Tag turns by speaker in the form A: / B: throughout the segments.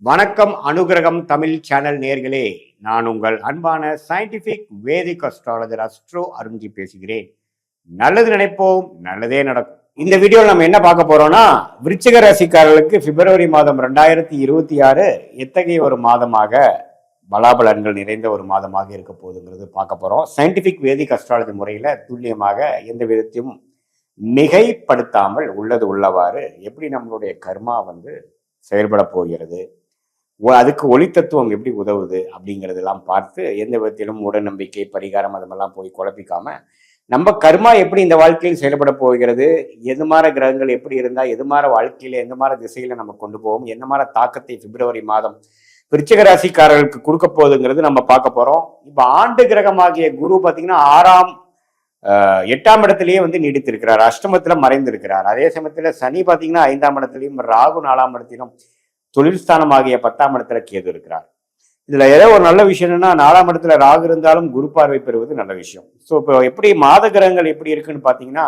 A: வணக்கம் அனுகிரகம் தமிழ் சேனல் நேர்களே, நான் உங்கள் அன்பான சயின்டிபிக் வேதிக் அஸ்ட்ராலஜர் அஸ்ட்ரோ அருண்ஜி பேசுகிறேன். நல்லது நினைப்போம், நல்லதே நடக்கும். இந்த வீடியோவில் நம்ம என்ன பார்க்க போறோம்னா, விருச்சிக ராசிக்காரர்களுக்கு பிப்ரவரி மாதம் 2026 எத்தகைய ஒரு மாதமாக பலாபலன்கள் நிறைந்த ஒரு மாதமாக இருக்க போகுதுங்கிறது பார்க்க போறோம். சயின்டிபிக் வேதிக் அஸ்ட்ராலஜி முறையில துல்லியமாக எந்த விதத்தையும் மிகைப்படுத்தாமல் உள்ளது உள்ளவாறு எப்படி நம்மளுடைய கர்மா செயல்பட போகிறது, அதுக்கு ஒளி தத்துவம் எப்படி உதவுது அப்படிங்கிறதெல்லாம் பார்த்து எந்த விதத்திலும் மூடநம்பிக்கை பரிகாரம் அதெல்லாம் போய் குழப்பிக்காம நம்ம கர்மா எப்படி இந்த வாழ்க்கையில் செயல்பட போகிறது, எது மாதிரி கிரகங்கள் எப்படி இருந்தா எது மாதிரி வாழ்க்கையில எந்த மாதிரி திசையில நம்ம கொண்டு போவோம், என்ன மாதிரி தாக்கத்தை பிப்ரவரி மாதம் விருச்சிக ராசிக்காரர்களுக்கு கொடுக்க போகுதுங்கிறது நம்ம பார்க்க போறோம். இப்ப ஆண்டு கிரகமாகிய குரு பாத்தீங்கன்னா 8ஆம் இடத்திலேயே நீடித்திருக்கிறார், அஷ்டமத்துல மறைந்திருக்கிறார். அதே சமயத்துல சனி பாத்தீங்கன்னா 5ஆம் இடத்திலையும், ராகு 4ஆம் இடத்திலும், தொழில் ஸ்தானமாகிய 10ஆம் இடத்துல கேது இருக்கிறார். இதுல ஏதோ ஒரு நல்ல விஷயம் என்னன்னா, 4ஆம் இடத்துல ராகு இருந்தாலும் குரு பார்வை பெறுவது நல்ல விஷயம். ஸோ இப்போ எப்படி மாத கிரகங்கள் எப்படி இருக்குன்னு பாத்தீங்கன்னா,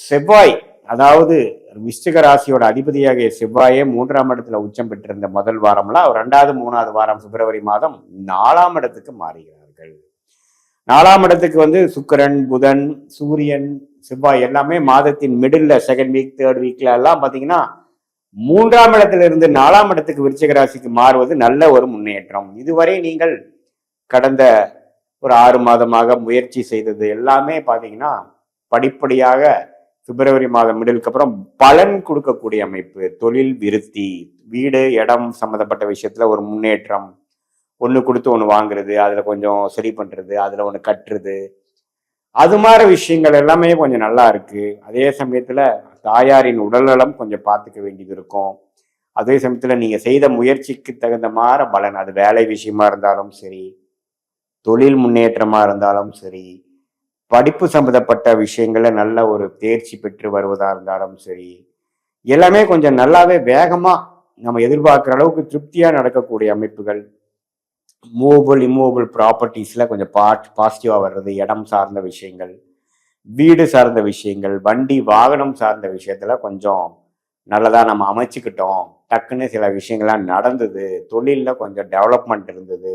A: செவ்வாய், அதாவது விருச்சிக ராசியோட அதிபதியாகிய செவ்வாயே 3ஆம் இடத்துல உச்சம் பெற்றிருந்த முதல் வாரம்லாம் 2வது 3வது வாரம் பிப்ரவரி மாதம் 4ஆம் இடத்துக்கு மாறுகிறார்கள். 4ஆம் இடத்துக்கு சுக்கிரன், புதன், சூரியன், செவ்வாய் எல்லாமே மாதத்தின் மிடில், செகண்ட் வீக், தேர்ட் வீக்ல எல்லாம் பாத்தீங்கன்னா 3ஆம் இடத்துல இருந்து 4ஆம் இடத்துக்கு விருச்சிக ராசிக்கு மாறுவது நல்ல ஒரு முன்னேற்றம். இதுவரை நீங்கள் கடந்த ஒரு 6 மாதமாக முயற்சி செய்தது எல்லாமே பாத்தீங்கன்னா படிப்படியாக பிப்ரவரி மாதம் மிடிலுக்கு அப்புறம் பலன் கொடுக்கக்கூடிய அமைப்பு. தொழில் விருத்தி, வீடு இடம் சம்மந்தப்பட்ட விஷயத்துல ஒரு முன்னேற்றம், ஒன்று கொடுத்து ஒன்று வாங்குறது, அதுல கொஞ்சம் சரி பண்றது, அதுல ஒன்று கட்டுறது, அது மாதிரி விஷயங்கள் எல்லாமே கொஞ்சம் நல்லா இருக்கு. அதே சமயத்துல தாயாரின் உடல்நலம் கொஞ்சம் பார்த்துக்க வேண்டியது இருக்கும். அதே சமயத்துல நீங்க செய்த முயற்சிக்கு தகுந்த மாதிரி பலன், அது வேலை விஷயமா இருந்தாலும் சரி, தொழில் முன்னேற்றமா இருந்தாலும் சரி, படிப்பு சம்பந்தப்பட்ட விஷயங்கள்ல நல்ல ஒரு தேர்ச்சி பெற்று வருவதா இருந்தாலும் சரி, எல்லாமே கொஞ்சம் நல்லாவே வேகமா நம்ம எதிர்பார்க்குற அளவுக்கு திருப்தியா நடக்கக்கூடிய அமைப்புகள். மூவபிள் இம்மூவபிள் ப்ராப்பர்ட்டிஸ்ல கொஞ்சம் பாசிட்டிவா வர்றது, இடம் சார்ந்த விஷயங்கள், வீடு சார்ந்த விஷயங்கள், வண்டி வாகனம் சார்ந்த விஷயத்துல கொஞ்சம் நல்லதா நம்ம அமைச்சுக்கிட்டோம், டக்குன்னு சில விஷயங்கள்லாம் நடந்தது, தொழில்ல கொஞ்சம் டெவலப்மெண்ட் இருந்தது,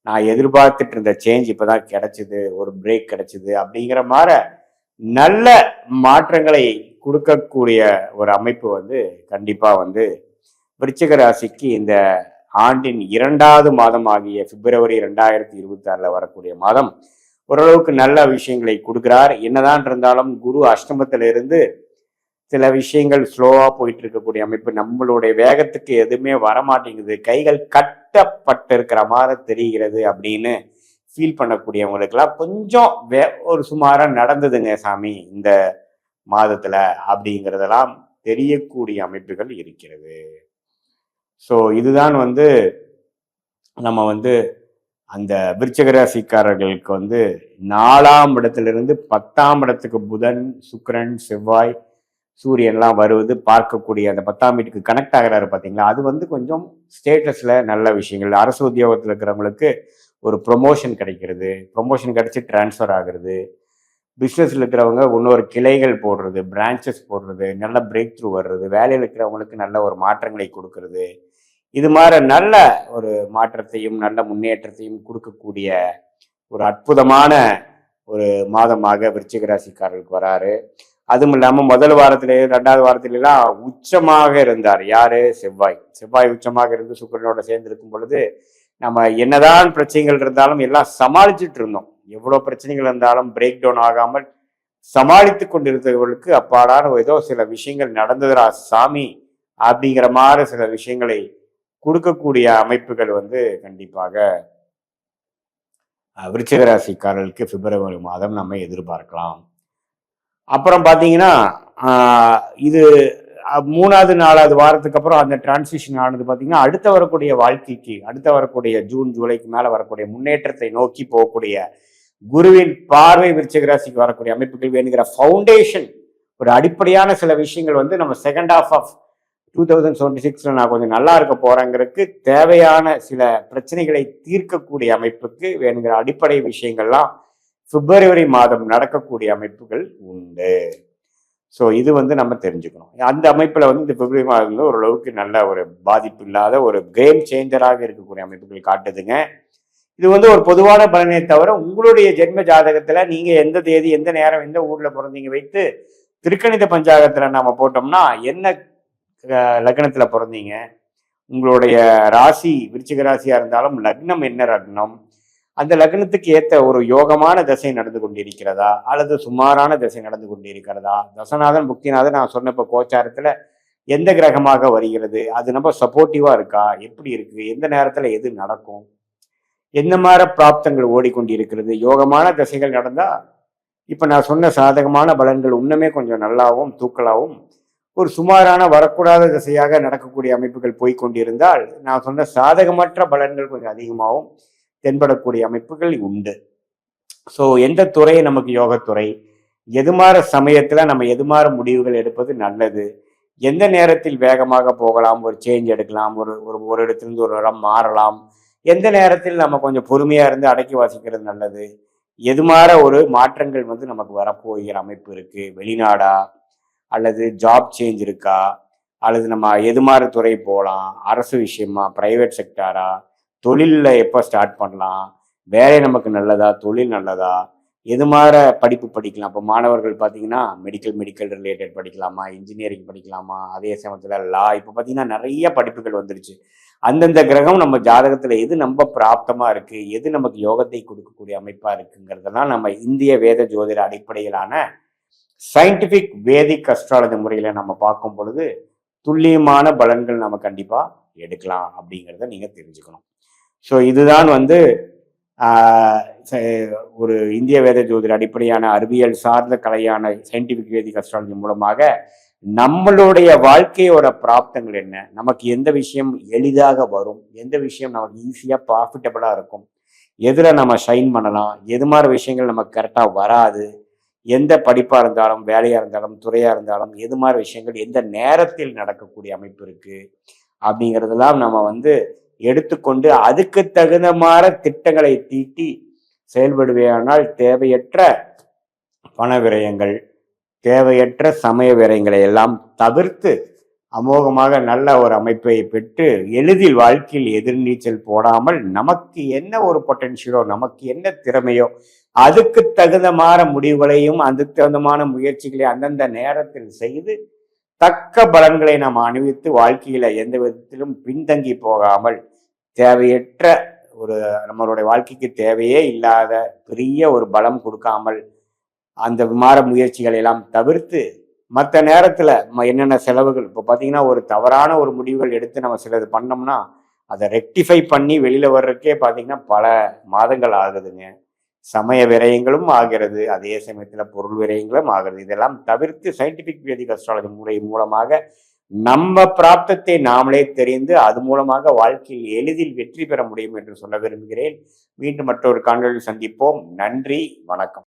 A: நான் எதிர்பார்த்துட்டு இருந்த சேஞ்ச் இப்பதான் கிடைச்சிது, ஒரு பிரேக் கிடைச்சிது அப்படிங்கிற மாதிரி நல்ல மாற்றங்களை கொடுக்கக்கூடிய ஒரு அமைப்பு கண்டிப்பா விருச்சிக ராசிக்கு இந்த ஆண்டின் 2வது மாதம் ஆகிய பிப்ரவரி 2026 வரக்கூடிய மாதம் ஓரளவுக்கு நல்ல விஷயங்களை கொடுக்கிறார். என்னதான் இருந்தாலும் குரு அஷ்டமத்துல இருந்து சில விஷயங்கள் ஸ்லோவா போயிட்டு இருக்கக்கூடிய அமைப்பு. நம்மளுடைய வேகத்துக்கு எதுவுமே வரமாட்டேங்குது, கைகள் கட்டப்பட்டு இருக்கிற மாதிரி தெரிகிறது அப்படின்னு ஃபீல் பண்ணக்கூடியவங்களுக்கெல்லாம் கொஞ்சம் ஒரு சுமாரா நடந்ததுங்க சாமி இந்த மாதத்துல அப்படிங்கிறதெல்லாம் தெரியக்கூடிய அமைப்புகள் இருக்கிறது. ஸோ இதுதான் நம்ம அந்த விருச்சிக ராசிக்காரர்களுக்கு 4ஆம் இடத்திலிருந்து 10ஆம் இடத்துக்கு புதன், சுக்கிரன், செவ்வாய், சூரியன்லாம் வருவது பார்க்கக்கூடிய அந்த 10ஆம் வீட்டுக்கு கனெக்ட் ஆகிறாரு பார்த்தீங்களா, அது கொஞ்சம் ஸ்டேட்டஸ்ல நல்ல விஷயங்கள். அரசு உத்தியோகத்தில் இருக்கிறவங்களுக்கு ஒரு ப்ரொமோஷன் கிடைக்கிறது, ப்ரொமோஷன் கிடைச்சி டிரான்ஸ்ஃபர் ஆகுறது, பிஸ்னஸ்ல இருக்கிறவங்க இன்னொரு கிளைகள் போடுறது, பிரான்ச்சஸ் போடுறது, நல்ல பிரேக் த்ரூ வர்றது, வேலையில் இருக்கிறவங்களுக்கு நல்ல ஒரு மாற்றங்களை கொடுக்கறது, இது மாதிரி நல்ல ஒரு மாற்றத்தையும் நல்ல முன்னேற்றத்தையும் கொடுக்கக்கூடிய ஒரு அற்புதமான ஒரு மாதமாக விருச்சிக ராசிக்காரர்களுக்கு வராரு. அதுவும் இல்லாம முதல் வாரத்திலே 2வது வாரத்திலாம் உச்சமாக இருந்தார். யாரு? செவ்வாய். செவ்வாய் உச்சமாக இருந்து சுக்கிரனோட சேர்ந்து இருக்கும் பொழுது நம்ம என்னதான் பிரச்சனைகள் இருந்தாலும் எல்லாம் சமாளிச்சுட்டு இருந்தோம். எவ்வளவு பிரச்சனைகள் இருந்தாலும் பிரேக் டவுன் ஆகாமல் சமாளித்து கொண்டிருந்தவர்களுக்கு அப்பாடான ஏதோ சில விஷயங்கள் நடந்ததுரா சாமி அப்படிங்கிற மாதிரி சில விஷயங்களை கொடுக்கக்கூடிய அமைப்புகள் கண்டிப்பாக விருச்சிக ராசிக்காரர்களுக்கு பிப்ரவரி மாதம் நம்ம எதிர்பார்க்கலாம். அப்புறம் பாத்தீங்கன்னா இது 3வது 4வது வாரத்துக்கு அப்புறம் அந்த டிரான்சிஷன் ஆனது பாத்தீங்கன்னா அடுத்த வரக்கூடிய வாழ்க்கைக்கு, அடுத்த வரக்கூடிய ஜூன் ஜூலைக்கு மேல வரக்கூடிய முன்னேற்றத்தை நோக்கி போகக்கூடிய குருவின் பார்வை விருச்சிக ராசிக்கு வரக்கூடிய அமைப்புகள் வேணுங்கிற ஃபவுண்டேஷன், ஒரு அடிப்படையான சில விஷயங்கள் நம்ம செகண்ட் ஹாஃப் ஆஃப் 2026 நான் கொஞ்சம் நல்லா இருக்க போறேங்கிறதுக்கு தேவையான சில பிரச்சனைகளை தீர்க்கக்கூடிய அமைப்புக்கு வேணுங்கிற அடிப்படை விஷயங்கள்லாம் பிப்ரவரி மாதம் நடக்கக்கூடிய அமைப்புகள் உண்டு. ஸோ இது வந்து நம்ம தெரிஞ்சுக்கணும். அந்த அமைப்பில் வந்து இந்த பிப்ரவரி மாதத்தில் ஓரளவுக்கு நல்ல ஒரு பாதிப்பு இல்லாத ஒரு கேம் சேஞ்சராக இருக்கக்கூடிய அமைப்புகள் காட்டுதுங்க. இது வந்து ஒரு பொதுவான பலனை தவிர உங்களுடைய ஜென்ம ஜாதகத்துல நீங்க எந்த தேதி எந்த நேரம் எந்த ஊர்ல பிறந்தீங்க வைத்து திருக்கணித பஞ்சாகத்துல நாம போட்டோம்னா என்ன லக்னத்துல பிறந்தீங்க, உங்களுடைய ராசி விருச்சிக ராசியா இருந்தாலும் லக்னம் என்ன லக்னம், அந்த லக்னத்துக்கு ஏற்ற ஒரு யோகமான திசை நடந்து கொண்டிருக்கிறதா அல்லது சுமாரான திசை நடந்து கொண்டிருக்கிறதா, தசநாதன் புக்திநாதன் நான் சொன்ன இப்போ கோச்சாரத்துல எந்த கிரகமாக வருகிறது, அது நம்ம சப்போர்ட்டிவா இருக்கா, எப்படி இருக்கு, எந்த நேரத்துல எது நடக்கும், எந்த மாதிரி பிராப்தங்கள் ஓடிக்கொண்டிருக்கிறது, யோகமான திசைகள் நடந்தா இப்ப நான் சொன்ன சாதகமான பலன்கள் இன்னுமே கொஞ்சம் நல்லாவும் தூக்கலாவும், ஒரு சுமாரான வரக்கூடாத திசையாக நடக்கக்கூடிய அமைப்புகள் போய்கொண்டிருந்தால் நான் சொன்ன சாதகமற்ற பலன்கள் கொஞ்சம் அதிகமாகவும் தென்படக்கூடிய அமைப்புகள் உண்டு. ஸோ எந்த துறை நமக்கு யோகத்துறை, எது மாதிரி சமயத்துல நம்ம எது மாதிரி முடிவுகள் எடுப்பது நல்லது, எந்த நேரத்தில் வேகமாக போகலாம், ஒரு சேஞ்ச் எடுக்கலாம், ஒரு ஒரு இடத்துலேருந்து ஒரு இடம் மாறலாம், எந்த நேரத்தில் நம்ம கொஞ்சம் பொறுமையா இருந்து அடக்கி வாசிக்கிறது நல்லது, எது மாதிரி ஒரு மாற்றங்கள் வந்து நமக்கு வரப்போகிற அமைப்பு இருக்கு, வெளிநாடா அல்லது ஜாப் சேஞ்ச் இருக்கா, அல்லது நம்ம எது மாதிரி துறை போகலாம், அரசு விஷயமா, பிரைவேட் செக்டாரா, தொழிலில் எப்போ ஸ்டார்ட் பண்ணலாம், வேலை நமக்கு நல்லதா, தொழில் நல்லதா, எது மாதிரி படிப்பு படிக்கலாம். இப்போ மாணவர்கள் பார்த்தீங்கன்னா மெடிக்கல் ரிலேட்டட் படிக்கலாமா, இன்ஜினியரிங் படிக்கலாமா, அதே சமயத்தில் லா, இப்போ பார்த்தீங்கன்னா நிறைய படிப்புகள் வந்துருச்சு. அந்தந்த கிரகம் நம்ம ஜாதகத்தில் எது நம்ம பிராப்தமாக இருக்குது, எது நமக்கு யோகத்தை கொடுக்கக்கூடிய அமைப்பாக இருக்குங்கிறதெல்லாம் நம்ம இந்திய வேத ஜோதிட அடிப்படையிலான சயின்டிஃபிக் வேதிக் அஸ்ட்ராலஜி முறையில் நம்ம பார்க்கும் பொழுது துல்லியமான பலன்கள் நம்ம கண்டிப்பாக எடுக்கலாம் அப்படிங்கிறத நீங்கள் தெரிஞ்சுக்கணும். ஸோ இதுதான் வந்து ஒரு இந்திய வேத ஜோதிட அடிப்படையான அறிவியல் சார்ந்த கலையான சயின்டிஃபிக் வேதிக் அஸ்ட்ராலஜி மூலமாக நம்மளுடைய வாழ்க்கையோட பிராப்தங்கள் என்ன, நமக்கு எந்த விஷயம் எளிதாக வரும், எந்த விஷயம் நமக்கு ஈஸியாக ப்ராஃபிட்டபிளாக இருக்கும், எதில் நம்ம ஷைன் பண்ணலாம், எது மாதிரி விஷயங்கள் நமக்கு கரெக்டாக வராது, எந்த படிப்பாக இருந்தாலும் வேலையாக இருந்தாலும் துறையாக இருந்தாலும் எது மாதிரி விஷயங்கள் எந்த நேரத்தில் நடக்கக்கூடிய அமைப்பு இருக்குது அப்படிங்கிறதெல்லாம் நம்ம வந்து எடுத்துக்கொண்டு அதுக்கு தகுந்த மாதிரி திட்டங்களை தீட்டி செயல்படுவேயானால் தேவையற்ற பண விரயங்கள், தேவையற்ற சமய விரயங்களை எல்லாம் தவிர்த்து அமோகமாக நல்ல ஒரு அமைப்பை பெற்று எளிதில் வாழ்க்கையில் எதிர்நீச்சல் போடாமல் நமக்கு என்ன ஒரு பொட்டன்ஷியலோ, நமக்கு என்ன திறமையோ அதுக்கு தகுந்தமான முடிவுகளையும் அதுக்கு தகுந்தமான முயற்சிகளை அந்தந்த நேரத்தில் செய்து தக்க பலன்களை நாம் அணிவித்து வாழ்க்கையில எந்த விதத்திலும் பின்தங்கி போகாமல் தேவையற்ற ஒரு நம்மளுடைய வாழ்க்கைக்கு தேவையே இல்லாத பெரிய ஒரு பலம் கொடுக்காமல் அந்த விமார முயற்சிகளை எல்லாம் தவிர்த்து மற்ற நேரத்துல என்னென்ன செலவுகள், இப்போ பார்த்தீங்கன்னா ஒரு தவறான ஒரு முடிவுகள் எடுத்து நம்ம சிலது பண்ணோம்னா அதை ரெக்டிஃபை பண்ணி வெளியில வர்றதுக்கே பார்த்தீங்கன்னா பல மாதங்கள் ஆகுதுங்க. சமய விரயங்களும் ஆகிறது, அதே சமயத்தில் பொருள் விரயங்களும் ஆகிறது. இதெல்லாம் தவிர்த்து சயின்டிபிக் வேதிக் அஸ்ட்ராலஜி முறை மூலமாக நம்ம பிராப்தத்தை நாமளே தெரிந்து அது மூலமாக வாழ்க்கையில் எளிதில் வெற்றி பெற முடியும் என்று சொல்ல விரும்புகிறேன். மீண்டும் மற்றொரு காணொளியில் சந்திப்போம். நன்றி, வணக்கம்.